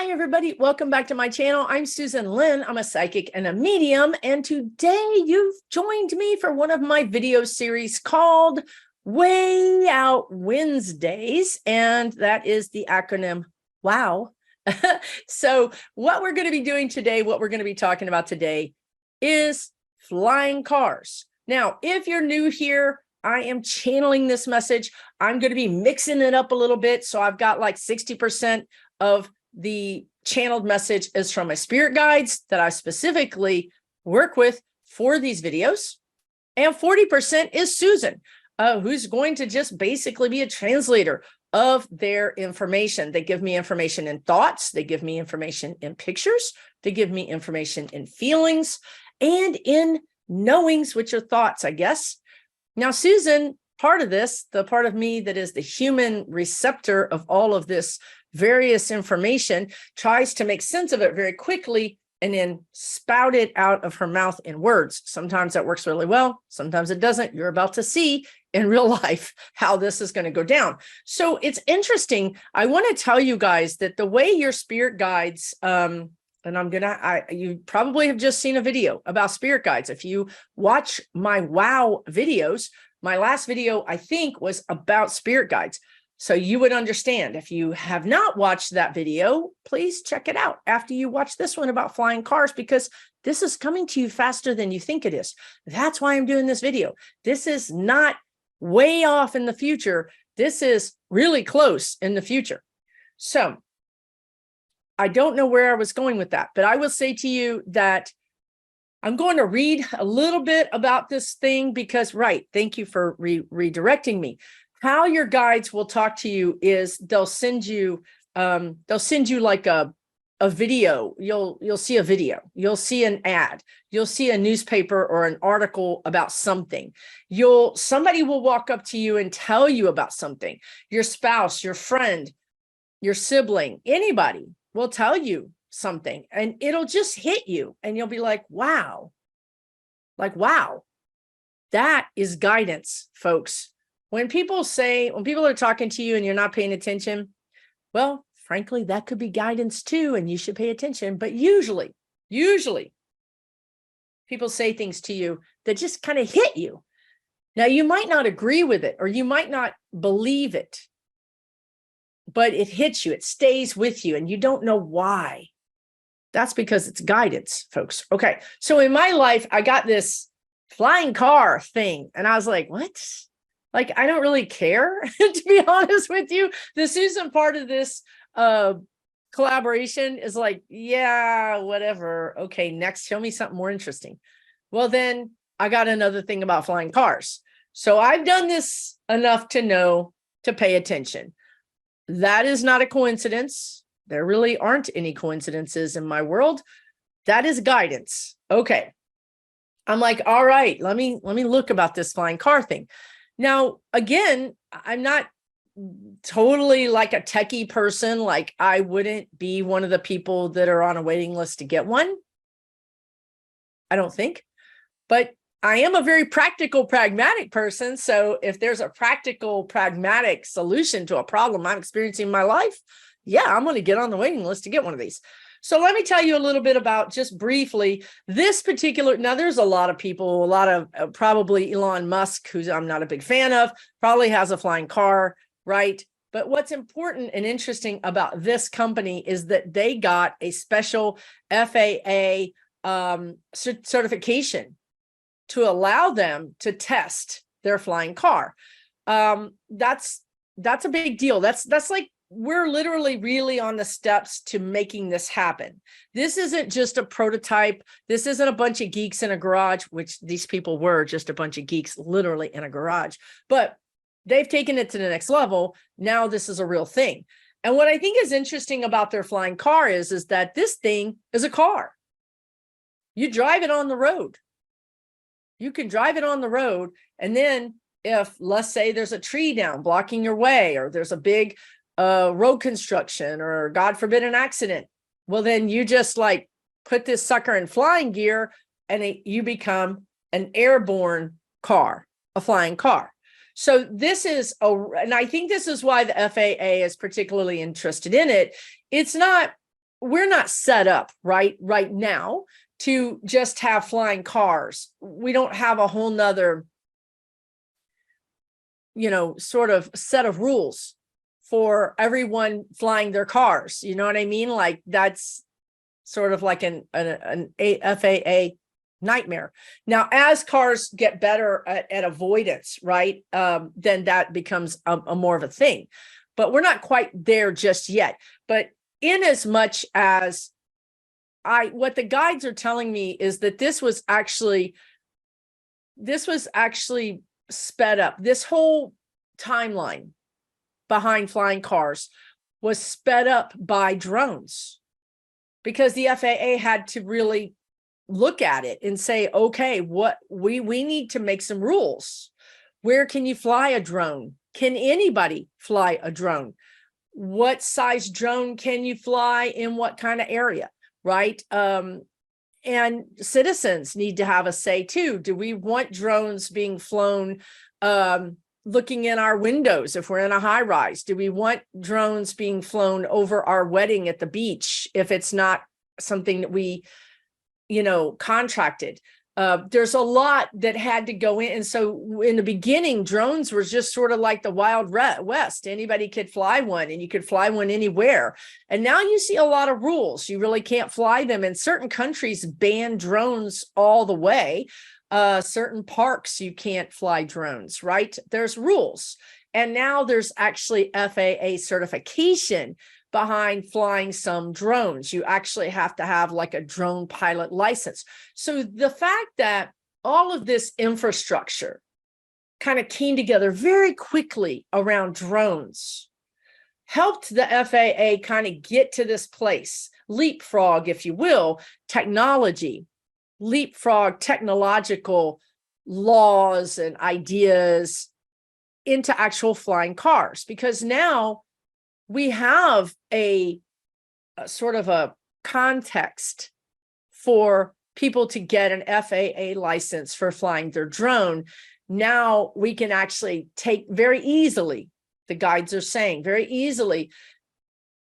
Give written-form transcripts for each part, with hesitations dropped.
Hi, everybody. Welcome back to my channel. I'm Susan Lynn. I'm a psychic and a medium. And today you've joined me for one of my video series called Waaay Out Wednesdays. And that is the acronym WOW. So what we're going to be doing today, what we're going to be talking about today is flying cars. Now, if you're new here, I am channeling this message. I'm going to be mixing it up a little bit. So I've got like 60% of the channeled message is from my spirit guides that I specifically work with for these videos. And 40% is Susan, who's going to just basically be a translator of their information. They give me information in thoughts. They give me information in pictures. They give me information in feelings and in knowings, which are thoughts, I guess. Now, Susan, part of this, the part of me that is the human receptor of all of this various information, tries to make sense of it very quickly and then spout it out of her mouth in words. Sometimes that works really well. Sometimes it doesn't. You're about to see in real life how this is going to go down. So it's interesting. I want to tell you guys that the way your spirit guides, and you probably have just seen a video about spirit guides. If you watch my WOW videos, my last video, I think, was about spirit guides. So you would understand. If you have not watched that video, please check it out after you watch this one about flying cars, because this is coming to you faster than you think it is. That's why I'm doing this video. This is not way off in the future. This is really close in the future. So I don't know where I was going with that, but I will say to you that I'm going to read a little bit about this thing because, right, thank you for redirecting me. How your guides will talk to you is they'll send you like a video. You'll see a video, you'll see an ad, you'll see a newspaper or an article about something. Somebody will walk up to you and tell you about something. Your spouse, your friend, your sibling, anybody will tell you something and it'll just hit you and you'll be like, wow, that is guidance, folks. When people are talking to you and you're not paying attention, well, frankly, that could be guidance too, and you should pay attention. But usually people say things to you that just kind of hit you. Now, you might not agree with it or you might not believe it, but it hits you, it stays with you, and you don't know why. That's because it's guidance, folks. Okay, so in my life, I got this flying car thing, and I was like, what? Like, I don't really care, to be honest with you. The Susan part of this collaboration is like, yeah, whatever. Okay, next, show me something more interesting. Well, then I got another thing about flying cars. So I've done this enough to know to pay attention. That is not a coincidence. There really aren't any coincidences in my world. That is guidance. Okay. I'm like, all right, let me look about this flying car thing. Now, again, I'm not totally like a techie person. Like, I wouldn't be one of the people that are on a waiting list to get one. I don't think. But I am a very practical, pragmatic person. So if there's a practical, pragmatic solution to a problem I'm experiencing in my life, yeah, I'm going to get on the waiting list to get one of these. So let me tell you a little bit about, just briefly, this particular, now there's a lot of people, a lot of probably Elon Musk, who I'm not a big fan of, probably has a flying car, right? But what's important and interesting about this company is that they got a special FAA certification to allow them to test their flying car. That's a big deal. That's like, we're literally really on the steps to making this happen. This isn't just a prototype. This isn't a bunch of geeks in a garage, which these people were just a bunch of geeks literally in a garage, but they've taken it to the next level. Now this is a real thing. And what I think is interesting about their flying car is that this thing is a car. You drive it on the road. You can drive it on the road. And then if, let's say, there's a tree down blocking your way, or there's a big road construction, or God forbid an accident, well, then you just like put this sucker in flying gear and you become an airborne car, a flying car. So this is and I think this is why the FAA is particularly interested in it. It's not we're not set up right now to just have flying cars. We don't have a whole nother, sort of set of rules for everyone flying their cars. You know what I mean? Like that's sort of like an FAA nightmare. Now, as cars get better at avoidance, right, then that becomes a more of a thing. But we're not quite there just yet. But in as much as what the guides are telling me is that this was actually sped up. This whole timeline behind flying cars was sped up by drones, because the FAA had to really look at it and say, okay, what we need to make some rules. Where can you fly a drone? Can anybody fly a drone? What size drone can you fly in what kind of area, right? And citizens need to have a say too. Do we want drones being flown looking in our windows if we're in a high rise? Do we want drones being flown over our wedding at the beach if it's not something that we, contracted? There's a lot that had to go in. And so in the beginning, drones were just sort of like the Wild West. Anybody could fly one, and you could fly one anywhere. And now you see a lot of rules. You really can't fly them. And certain countries ban drones all the way. Certain parks, you can't fly drones, right? There's rules. And now there's actually FAA certification behind flying some drones. You actually have to have like a drone pilot license. So the fact that all of this infrastructure kind of came together very quickly around drones helped the FAA kind of get to this place, leapfrog, if you will, technology, leapfrog technological laws and ideas into actual flying cars, because now we have a sort of a context for people to get an FAA license for flying their drone. Now we can actually take very easily, the guides are saying, very easily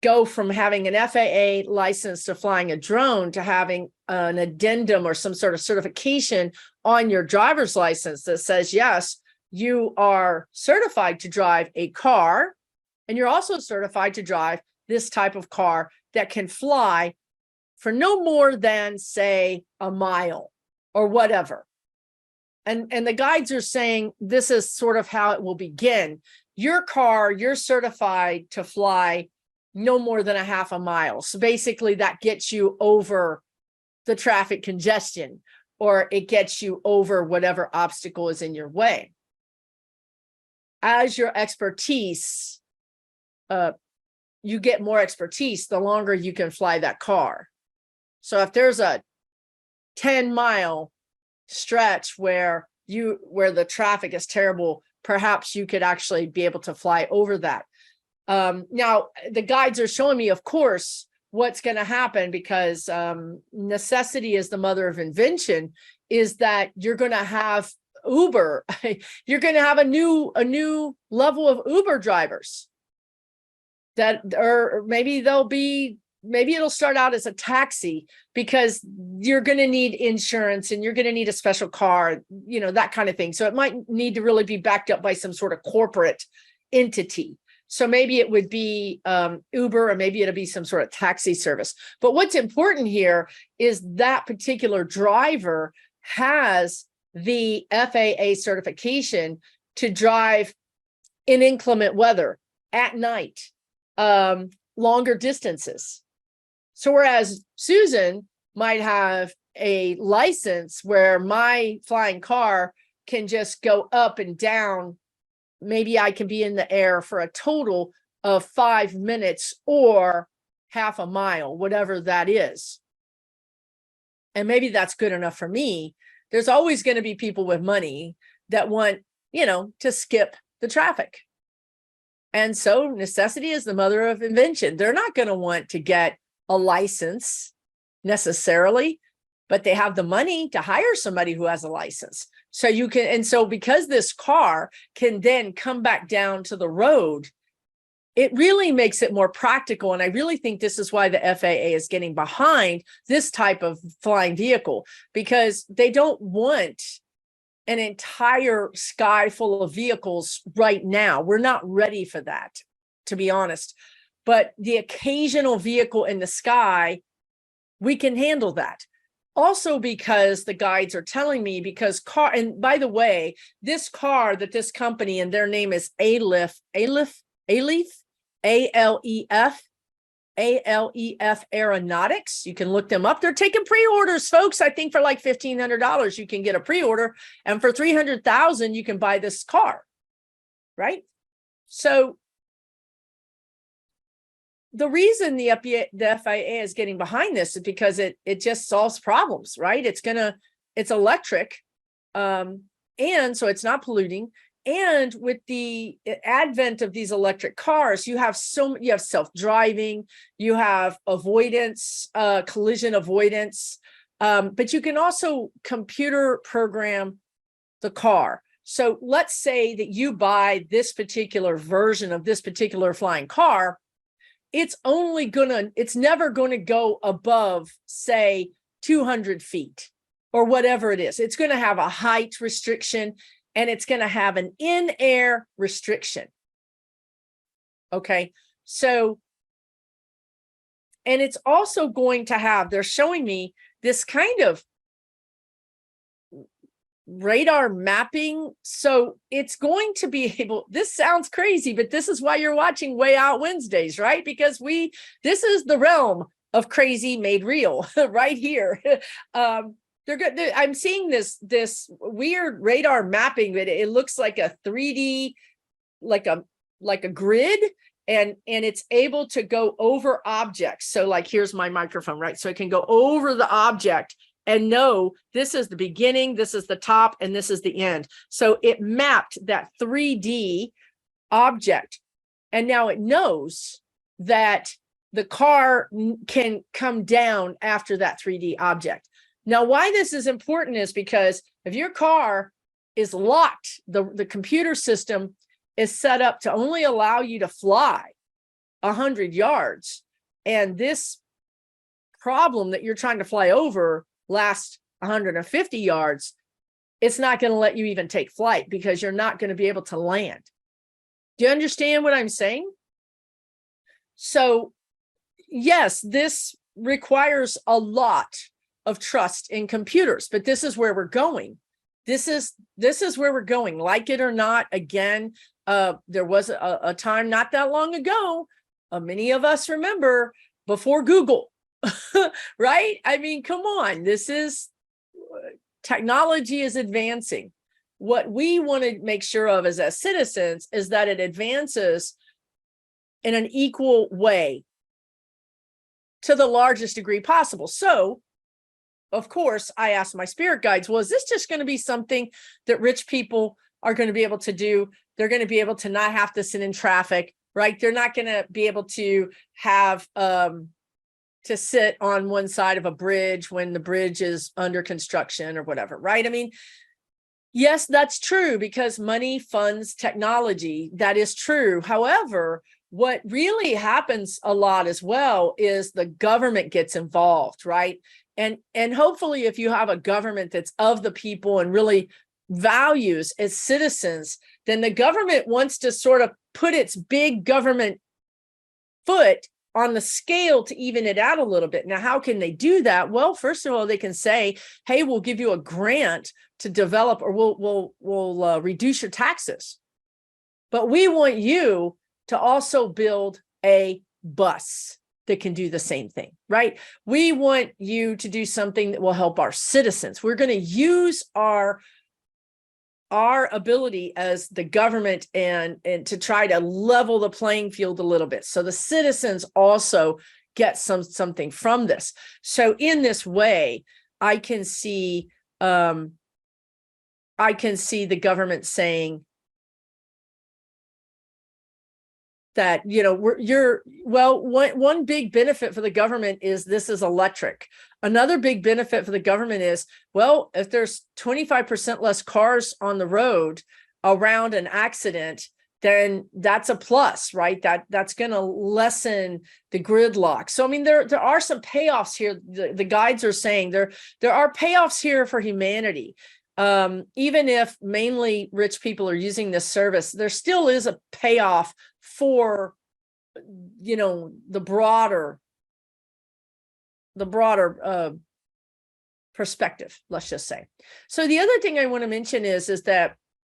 go from having an FAA license to flying a drone to having an addendum or some sort of certification on your driver's license that says, yes, you are certified to drive a car, and you're also certified to drive this type of car that can fly for no more than, say, a mile or whatever. And the guides are saying this is sort of how it will begin. Your car, you're certified to fly no more than a half a mile. So basically that gets you over the traffic congestion, or it gets you over whatever obstacle is in your way. As your expertise, you get more expertise the longer you can fly that car. So if there's a 10-mile stretch where the traffic is terrible, perhaps you could actually be able to fly over that. Now, the guides are showing me, of course, what's going to happen, because necessity is the mother of invention, is that you're going to have Uber. You're going to have a new level of Uber drivers that, or maybe it'll start out as a taxi, because you're going to need insurance and you're going to need a special car, that kind of thing. So it might need to really be backed up by some sort of corporate entity. So maybe it would be Uber, or maybe it'll be some sort of taxi service. But what's important here is that particular driver has the FAA certification to drive in inclement weather at night, longer distances. So whereas Susan might have a license where my flying car can just go up and down, maybe I can be in the air for a total of 5 minutes or half a mile, whatever that is. And maybe that's good enough for me. There's always going to be people with money that want, to skip the traffic. And so necessity is the mother of invention. They're not going to want to get a license necessarily, but they have the money to hire somebody who has a license. So you can, and so because this car can then come back down to the road, it really makes it more practical. And I really think this is why the FAA is getting behind this type of flying vehicle, because they don't want an entire sky full of vehicles right now. We're not ready for that, to be honest. But the occasional vehicle in the sky, we can handle that. Also, because the guides are telling me, because and by the way, this car that this company, and their name is Alef, ALEF Aeronautics. You can look them up. They're taking pre-orders, folks. I think for like $1,500, you can get a pre-order. And for $300,000, you can buy this car, right? So the reason the FAA is getting behind this is because it just solves problems, right? It's electric. And so it's not polluting. And with the advent of these electric cars, you have self-driving, you have avoidance, collision avoidance, but you can also computer program the car. So let's say that you buy this particular version of this particular flying car. It's never going to go above, say, 200 feet or whatever it is. It's going to have a height restriction, and it's going to have an in-air restriction. Okay. So, and it's also going to have, they're showing me this kind of radar mapping. So it's going to be able, this sounds crazy, but this is why you're watching Waaay Out Wednesdays, right? Because this is the realm of crazy made real right here. They're good. I'm seeing this weird radar mapping, but it looks like a 3D, like a grid, and it's able to go over objects. So like, here's my microphone, right? So it can go over the object and know this is the beginning, this is the top, and this is the end. So it mapped that 3D object, and now it knows that the car can come down after that 3D object. Now, why this is important is because if your car is locked, the computer system is set up to only allow you to fly 100 yards. And this problem that you're trying to fly over lasts 150 yards, it's not going to let you even take flight because you're not going to be able to land. Do you understand what I'm saying? So, yes, this requires a lot of trust in computers, but this is where we're going. This is where we're going, like it or not. Again, there was a time not that long ago, many of us remember, before Google, right? I mean, come on, technology is advancing. What we want to make sure of as citizens is that it advances in an equal way to the largest degree possible. So, of course, I asked my spirit guides, well, is this just going to be something that rich people are going to be able to do? They're going to be able to not have to sit in traffic, right? They're not going to be able to have to sit on one side of a bridge when the bridge is under construction or whatever, right? I mean, yes, that's true because money funds technology. That is true. However, what really happens a lot as well is the government gets involved, right? And hopefully if you have a government that's of the people and really values its citizens, then the government wants to sort of put its big government foot on the scale to even it out a little bit. Now, how can they do that? Well, first of all, they can say, hey, we'll give you a grant to develop, or we'll reduce your taxes. But we want you to also build a bus that can do the same thing, right? We want you to do something that will help our citizens. We're going to use our ability as the government and to try to level the playing field a little bit. So the citizens also get something from this. So in this way, I can see the government saying that, you know, one big benefit for the government is this is electric. Another big benefit for the government is, well, if there's 25% less cars on the road around an accident, then that's a plus, right? That's going to lessen the gridlock. So, I mean, there are some payoffs here. The guides are saying there are payoffs here for humanity. Even if mainly rich people are using this service, there still is a payoff for, you know, the broader perspective, let's just say. So the other thing I want to mention is that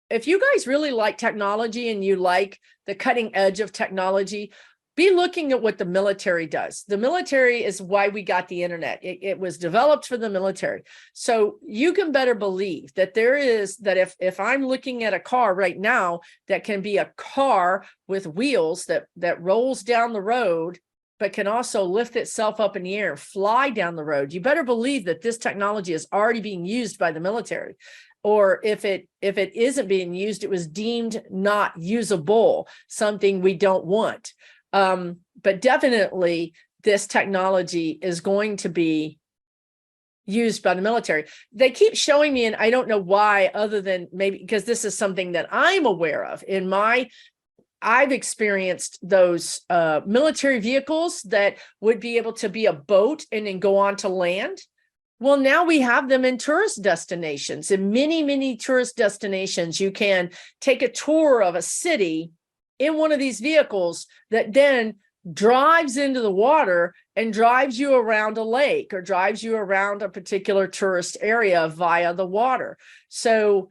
if you guys really like technology and you like the cutting edge of technology, be looking at what the military does. The military is why we got the internet. It was developed for the military. So you can better believe that if I'm looking at a car right now, that can be a car with wheels that rolls down the road, but can also lift itself up in the air and fly down the road. You better believe that this technology is already being used by the military. Or if it isn't being used, it was deemed not usable, something we don't want. But definitely this technology is going to be used by the military. They keep showing me, and I don't know why, other than maybe because this is something that I'm aware of. I've experienced those military vehicles that would be able to be a boat and then go on to land. Well, now we have them in tourist destinations. In many, many tourist destinations, you can take a tour of a city in one of these vehicles that then drives into the water and drives you around a lake or drives you around a particular tourist area via the water. So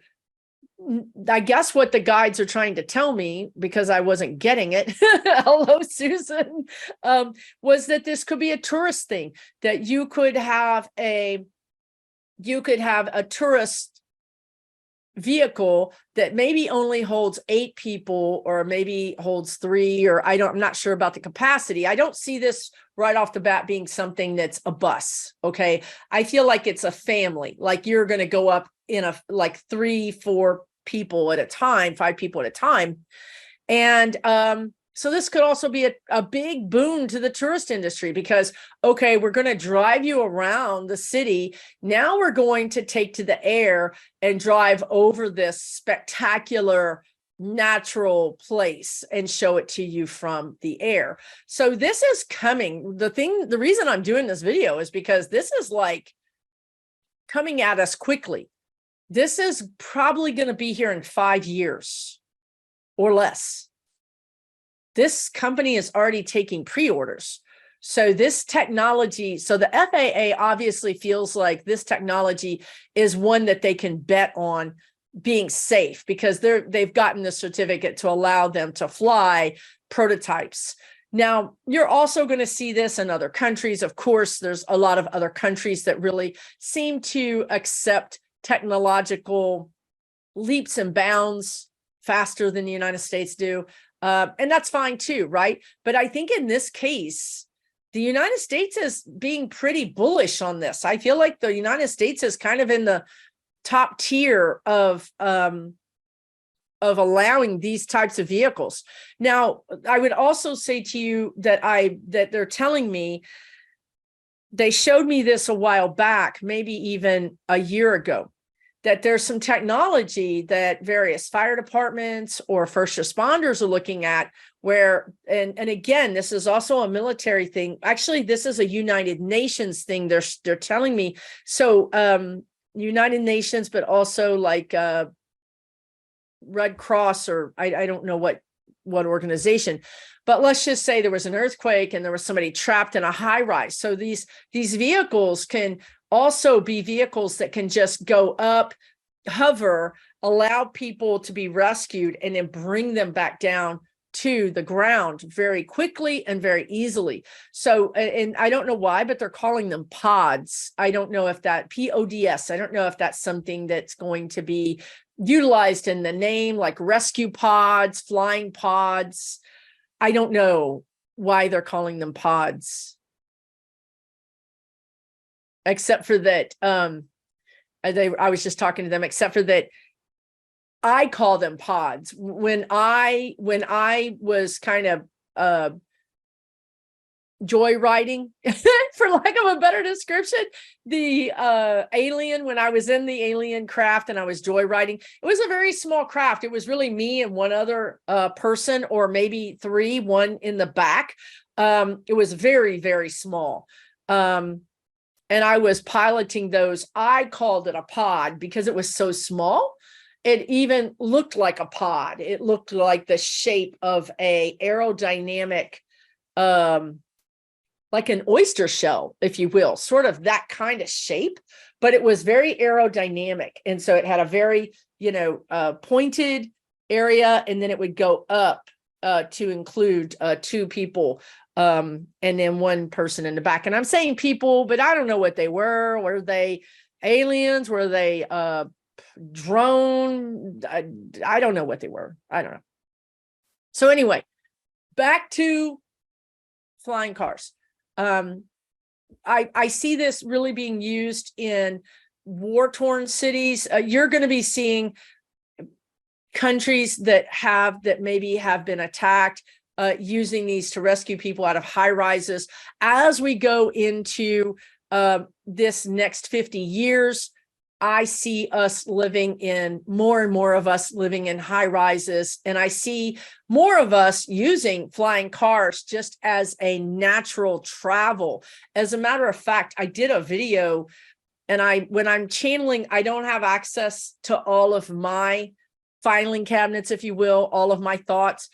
I guess what the guides are trying to tell me, because I wasn't getting it, hello, Susan, was that this could be a tourist thing, that you could have a tourist vehicle that maybe only holds 8 people or maybe holds 3, or I'm not sure about the capacity. I don't see this right off the bat being something that's a bus. Okay. I feel like it's a family, like you're going to go up in a, like 3, 4 people at a time, 5 people at a time. And, so this could also be a big boon to the tourist industry because, okay, we're going to drive you around the city. Now we're going to take to the air and drive over this spectacular natural place and show it to you from the air. So this is coming. The reason I'm doing this video is because this is like coming at us quickly. This is probably going to be here in 5 years or less. This company is already taking pre-orders. So this technology, so the FAA obviously feels like this technology is one that they can bet on being safe because they've gotten the certificate to allow them to fly prototypes. Now, you're also going to see this in other countries. Of course, there's a lot of other countries that really seem to accept technological leaps and bounds faster than the United States do. And that's fine too, right? But I think in this case, the United States is being pretty bullish on this. I feel like the United States is kind of in the top tier of allowing these types of vehicles. Now, I would also say to you that they're telling me, they showed me this a while back, maybe even a year ago, that there's some technology that various fire departments or first responders are looking at where, and again, this is also a military thing. Actually, this is a United Nations thing. They're telling me. So United Nations, but also like Red Cross, or I don't know what organization, but let's just say there was an earthquake and there was somebody trapped in a high rise. So these vehicles can also be vehicles that can just go up, hover, allow people to be rescued, and then bring them back down to the ground very quickly and very easily. So, and I don't know why, but they're calling them pods. I don't know if that PODS, I don't know if that's something that's going to be utilized in the name, like rescue pods, flying pods. I don't know why they're calling them pods. Except for that, I was just talking to them, except for that I call them pods. When I was kind of joyriding, for lack of a better description. The alien, when I was in the alien craft and I was joyriding, it was a very small craft. It was really me and one other person, or maybe three, one in the back. It was very, very small. And I was piloting those. I called it a pod because it was so small. It even looked like a pod. It looked like the shape of a aerodynamic, like an oyster shell, if you will, sort of that kind of shape, but it was very aerodynamic. And so it had a very, pointed area, and then it would go up to include two people, and then one person in the back. And I'm saying people, but I don't know what they were. Were they aliens? Were they drone? I don't know what they were. I don't know. So anyway, back to flying cars. I see this really being used in war-torn cities. You're going to be seeing countries that maybe have been attacked, using these to rescue people out of high rises. As we go into this next 50 years, I see us living in more and more of us living in high rises. And I see more of us using flying cars just as a natural travel. As a matter of fact, I did a video, and when I'm channeling, I don't have access to all of my filing cabinets, if you will, all of my thoughts.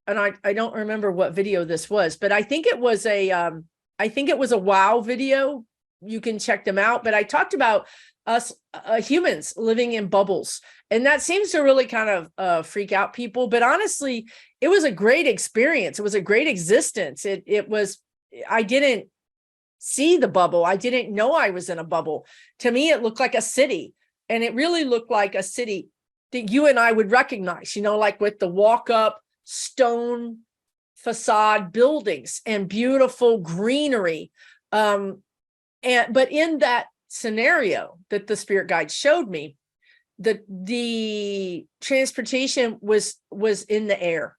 And I don't remember what video this was, but I think it was a WOW video. You can check them out. But I talked about us humans living in bubbles. And that seems to really kind of freak out people. But honestly, it was a great experience. It was a great existence. I didn't see the bubble. I didn't know I was in a bubble. To me, it looked like a city. And it really looked like a city that you and I would recognize, like with the walk-up stone facade buildings and beautiful greenery. But in that scenario that the spirit guide showed me, the transportation was in the air.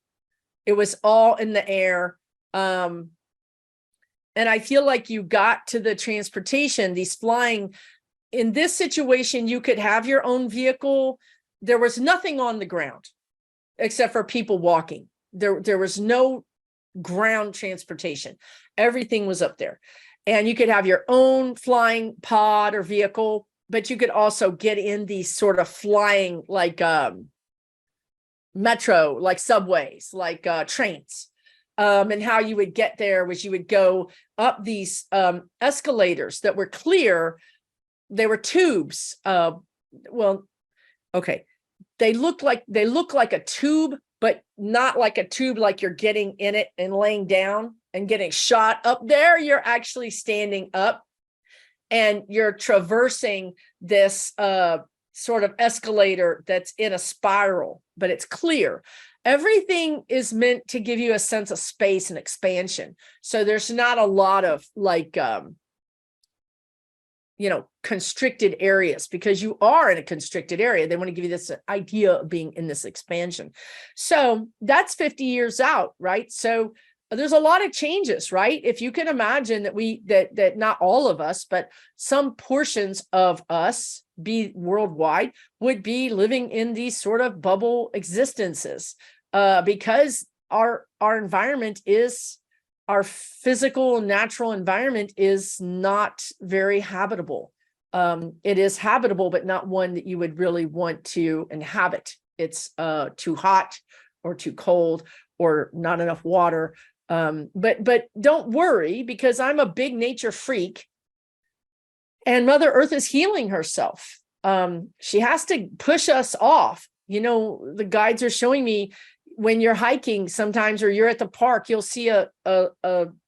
It was all in the air. And I feel like you got to the transportation, these flying. In this situation, you could have your own vehicle. There was nothing on the ground except for people walking. There was no ground transportation. Everything was up there. And you could have your own flying pod or vehicle, but you could also get in these sort of flying, like metro, like subways, like trains. And how you would get there was you would go up these escalators that were clear. They were tubes. Okay. They look like a tube, but not like a tube, like you're getting in it and laying down and getting shot up there. You're actually standing up and you're traversing this sort of escalator that's in a spiral, but it's clear. Everything is meant to give you a sense of space and expansion. So there's not a lot of constricted areas, because you are in a constricted area. They want to give you this idea of being in this expansion. So that's 50 years out, right? So there's a lot of changes, right? If you can imagine that not all of us, but some portions of us, be worldwide, would be living in these sort of bubble existences, because our environment our physical natural environment is not very habitable. It is habitable, but not one that you would really want to inhabit. It's too hot or too cold or not enough water. But don't worry, because I'm a big nature freak, and Mother Earth is healing herself. She has to push us off. The guides are showing me, when you're hiking sometimes, or you're at the park, you'll see a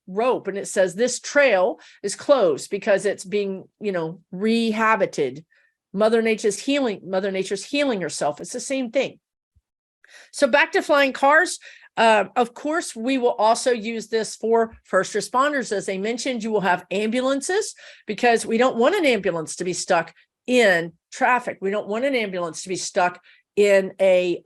rope, and it says this trail is closed because it's being, rehabited. Mother Nature's healing herself. It's the same thing. So back to flying cars. Of course, we will also use this for first responders. As I mentioned, you will have ambulances, because we don't want an ambulance to be stuck in traffic. We don't want an ambulance to be stuck in a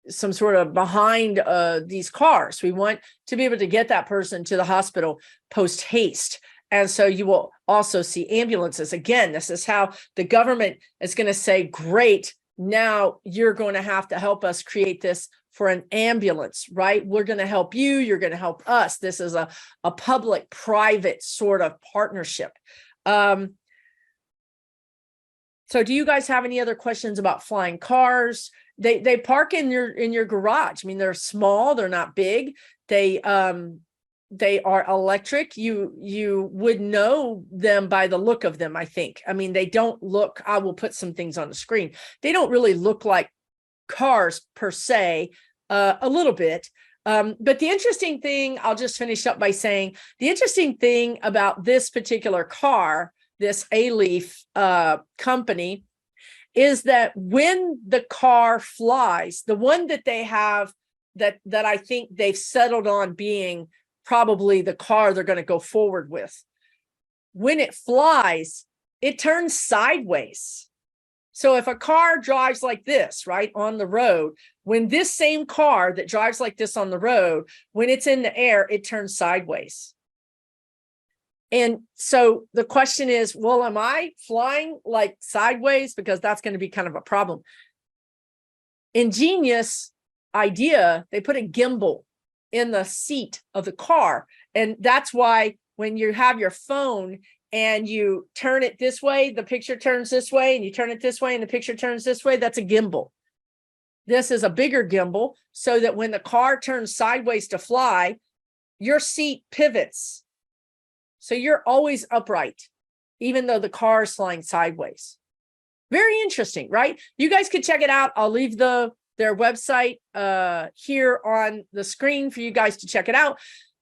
some sort of behind these cars. We want to be able to get that person to the hospital post haste. And so you will also see ambulances. Again, this is how the government is going to say, great, now you're going to have to help us create this for an ambulance, right? We're going to help you. You're going to help us. This is a public-private sort of partnership. So do you guys have any other questions about flying cars? They park in your garage. I mean, they're small, they're not big. They are electric. You would know them by the look of them, I think. I mean, they don't look, I will put some things on the screen. They don't really look like cars per se, a little bit. But the interesting thing, I'll just finish up by saying, the interesting thing about this particular car, this A-Leaf company, is that when the car flies, the one that they have that I think they've settled on being probably the car they're going to go forward with, when it flies, it turns sideways. So if a car drives like this, right, on the road, when this same car that drives like this on the road, when it's in the air, it turns sideways. And so the question is, well, am I flying like sideways? Because that's going to be kind of a problem. Ingenious idea, they put a gimbal in the seat of the car. And that's why when you have your phone and you turn it this way, the picture turns this way, and you turn it this way and the picture turns this way, that's a gimbal. This is a bigger gimbal so that when the car turns sideways to fly, your seat pivots. So you're always upright, even though the car is flying sideways. Very interesting, right? You guys could check it out. I'll leave their website here on the screen for you guys to check it out.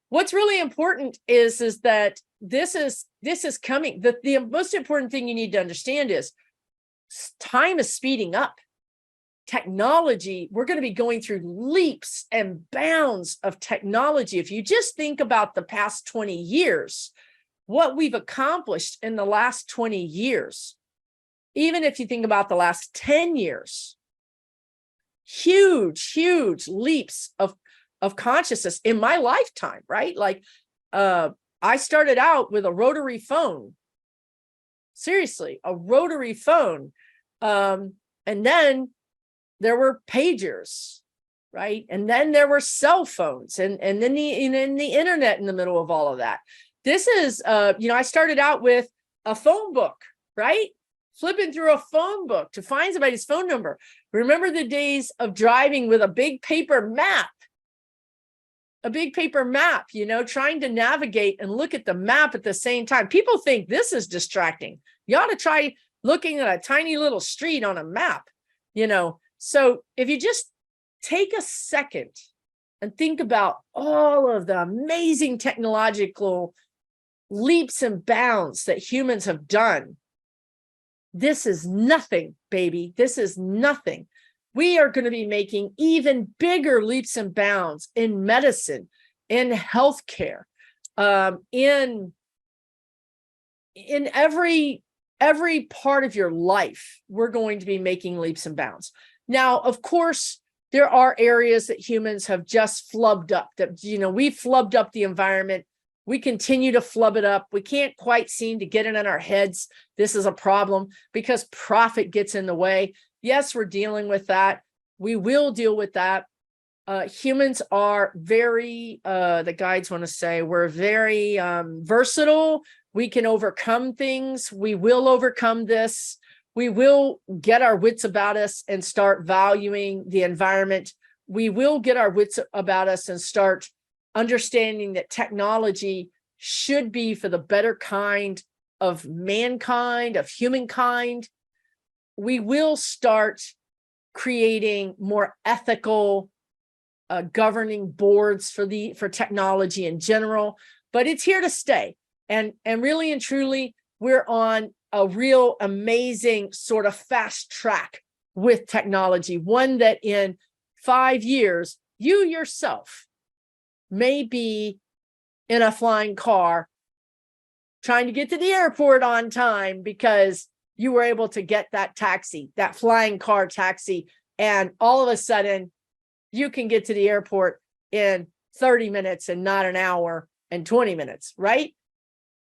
What's really important is that this is coming. The most important thing you need to understand is time is speeding up. Technology, we're going to be going through leaps and bounds of technology. If you just think about the past 20 years, what we've accomplished in the last 20 years, even if you think about the last 10 years, huge leaps of consciousness in my lifetime, right? Like I started out with a rotary phone. Seriously, a rotary phone. And then there were pagers, right? And then there were cell phones and then the internet in the middle of all of that. This is, I started out with a phone book, right? Flipping through a phone book to find somebody's phone number. Remember the days of driving with a big paper map, trying to navigate and look at the map at the same time. People think this is distracting. You ought to try looking at a tiny little street on a map, So if you just take a second and think about all of the amazing technological leaps and bounds that humans have done, this is nothing, baby. This is nothing. We are going to be making even bigger leaps and bounds in medicine, in healthcare, in every part of your life. We're going to be making leaps and bounds. Now, of course, there are areas that humans have just flubbed up. That we flubbed up the environment. We continue to flub it up. We can't quite seem to get it in our heads. This is a problem because profit gets in the way. Yes, we're dealing with that. We will deal with that. Humans are very, the guides want to say, we're very versatile. We can overcome things. We will overcome this. We will get our wits about us and start valuing the environment. We will get our wits about us and start understanding that technology should be for the better kind of mankind, of humankind. We will start creating more ethical governing boards for technology in general, but it's here to stay. And really and truly, we're on a real amazing sort of fast track with technology, one that in 5 years, you yourself may be in a flying car trying to get to the airport on time because you were able to get that taxi, that flying car taxi, and all of a sudden you can get to the airport in 30 minutes and not an hour and 20 minutes, right?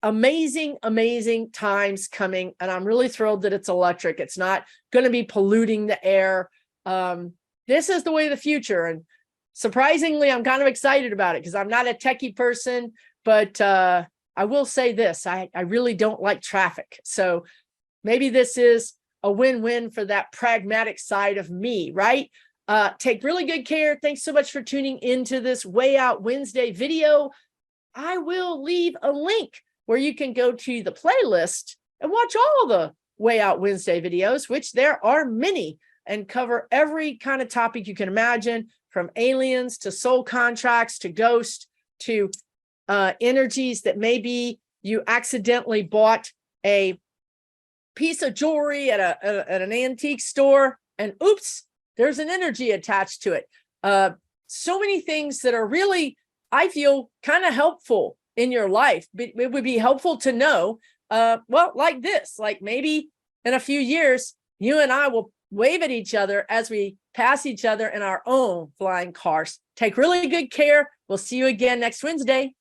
Amazing, amazing times coming. And I'm really thrilled that it's electric. It's not going to be polluting the air. This is the way of the future. And surprisingly, I'm kind of excited about it because I'm not a techie person, but I will say this, I really don't like traffic. So maybe this is a win-win for that pragmatic side of me, right? Take really good care. Thanks so much for tuning into this Way Out Wednesday video. I will leave a link where you can go to the playlist and watch all the Way Out Wednesday videos, which there are many, and cover every kind of topic you can imagine, from aliens to soul contracts to ghosts to energies that maybe you accidentally bought a piece of jewelry at an antique store and oops, there's an energy attached to it. So many things that are really, I feel, kind of helpful in your life. But it would be helpful to know, well, like this, like maybe in a few years, you and I will wave at each other as we pass each other in our own flying cars. Take really good care. We'll see you again next Wednesday.